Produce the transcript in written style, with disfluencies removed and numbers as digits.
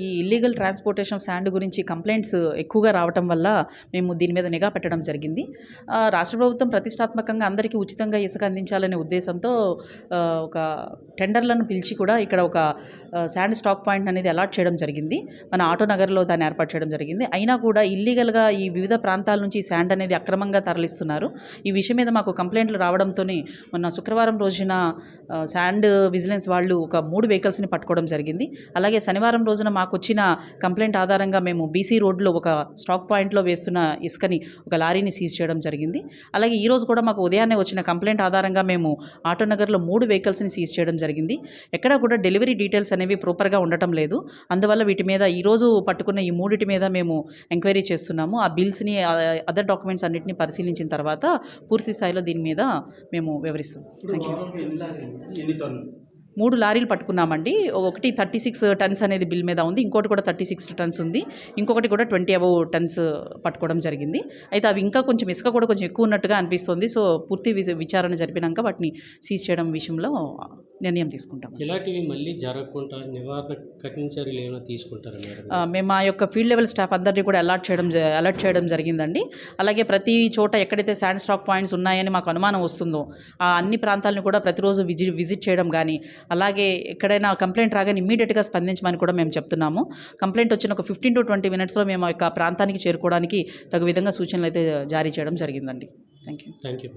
ఈ illegal transportation of sand గురించి complaints ఎక్కువగా రావటం వల్ల మేము దీని మీద నిఘా పెట్టడం జరిగింది. రాష్ట్ర ప్రభుత్వం ప్రతిష్టాత్మకంగా అందరికీ ఉచితంగా ఇసుక అందించాలనే ఉద్దేశంతో ఒక టెండర్లను పిలిచి కూడా ఇక్కడ ఒక శాండ్ స్టాక్ పాయింట్ అనేది అలాట్ చేయడం జరిగింది. మన ఆటో నగర్లో దాన్ని ఏర్పాటు చేయడం జరిగింది. అయినా కూడా ఇల్లీగల్గా ఈ వివిధ ప్రాంతాల నుంచి శాండ్ అనేది అక్రమంగా తరలిస్తున్నారు. ఈ విషయం మీద మాకు కంప్లైంట్లు రావడంతోనే మొన్న శుక్రవారం రోజున శాండ్ విజిలెన్స్ వాళ్ళు ఒక 3 వెహికల్స్ని పట్టుకోవడం జరిగింది. అలాగే శనివారం రోజున మాకు వచ్చిన కంప్లైంట్ ఆధారంగా మేము బీసీ రోడ్లో ఒక స్టాక్ పాయింట్లో వేస్తున్న ఇసుకని ఒక లారీని సీజ్ చేయడం జరిగింది. అలాగే ఈరోజు కూడా మాకు ఉదయాన్నే వచ్చిన కంప్లైంట్ ఆధారంగా మేము ఆటోనగర్లో 3 వెహికల్స్ని సీజ్ చేయడం జరిగింది. ఎక్కడ కూడా డెలివరీ డీటెయిల్స్ అనేవి ప్రాపర్గా ఉండటం లేదు. అందువల్ల వీటి మీద ఈరోజు పట్టుకున్న ఈ 3 మీద మేము ఎంక్వైరీ చేస్తున్నాము. ఆ బిల్స్ని అదర్ డాక్యుమెంట్స్ అన్నింటినీ పరిశీలించిన తర్వాత పూర్తి స్థాయిలో దీని మీద మేము వివరిస్తాం. Thank you. 3 లారీలు పట్టుకున్నామండి. ఒకటి 36 టన్స్ అనేది బిల్ మీద ఉంది, ఇంకోటి కూడా 36 టన్స్ ఉంది, ఇంకొకటి కూడా 20 అబవ్ టన్స్ పట్టుకోవడం జరిగింది. అయితే అవి ఇంకా కొంచెం ఇసుక కూడా కొంచెం ఎక్కువ ఉన్నట్టుగా అనిపిస్తుంది. సో పూర్తి విచారణ జరిపినాక వాటిని సీజ్ చేయడం విషయంలో నిర్ణయం తీసుకుంటాం. ఇలాంటివి మళ్ళీ జరగకుండా నివారణ కఠిన చర్యలు ఏమైనా తీసుకుంటారా మేడం? మేము మా యొక్క ఫీల్డ్ లెవెల్ స్టాఫ్ అందరినీ కూడా అలర్ట్ చేయడం జరిగిందండి. అలాగే ప్రతి చోట ఎక్కడైతే శాండ్ స్టాక్ పాయింట్స్ ఉన్నాయని మాకు అనుమానం వస్తుందో ఆ అన్ని ప్రాంతాలను కూడా ప్రతిరోజు విజిట్ చేయడం కానీ, అలాగే ఎక్కడైనా కంప్లైంట్ రాగానే ఇమీడియట్గా స్పందించమని కూడా మేము చెప్తున్నాము. కంప్లైంట్ వచ్చిన ఒక 15 to 20 minutesలో మేము యొక్క ప్రాంతానికి చేరుకోవడానికి తగు విధంగా సూచనలు అయితే జారీ చేయడం జరిగిందండి. Thank you.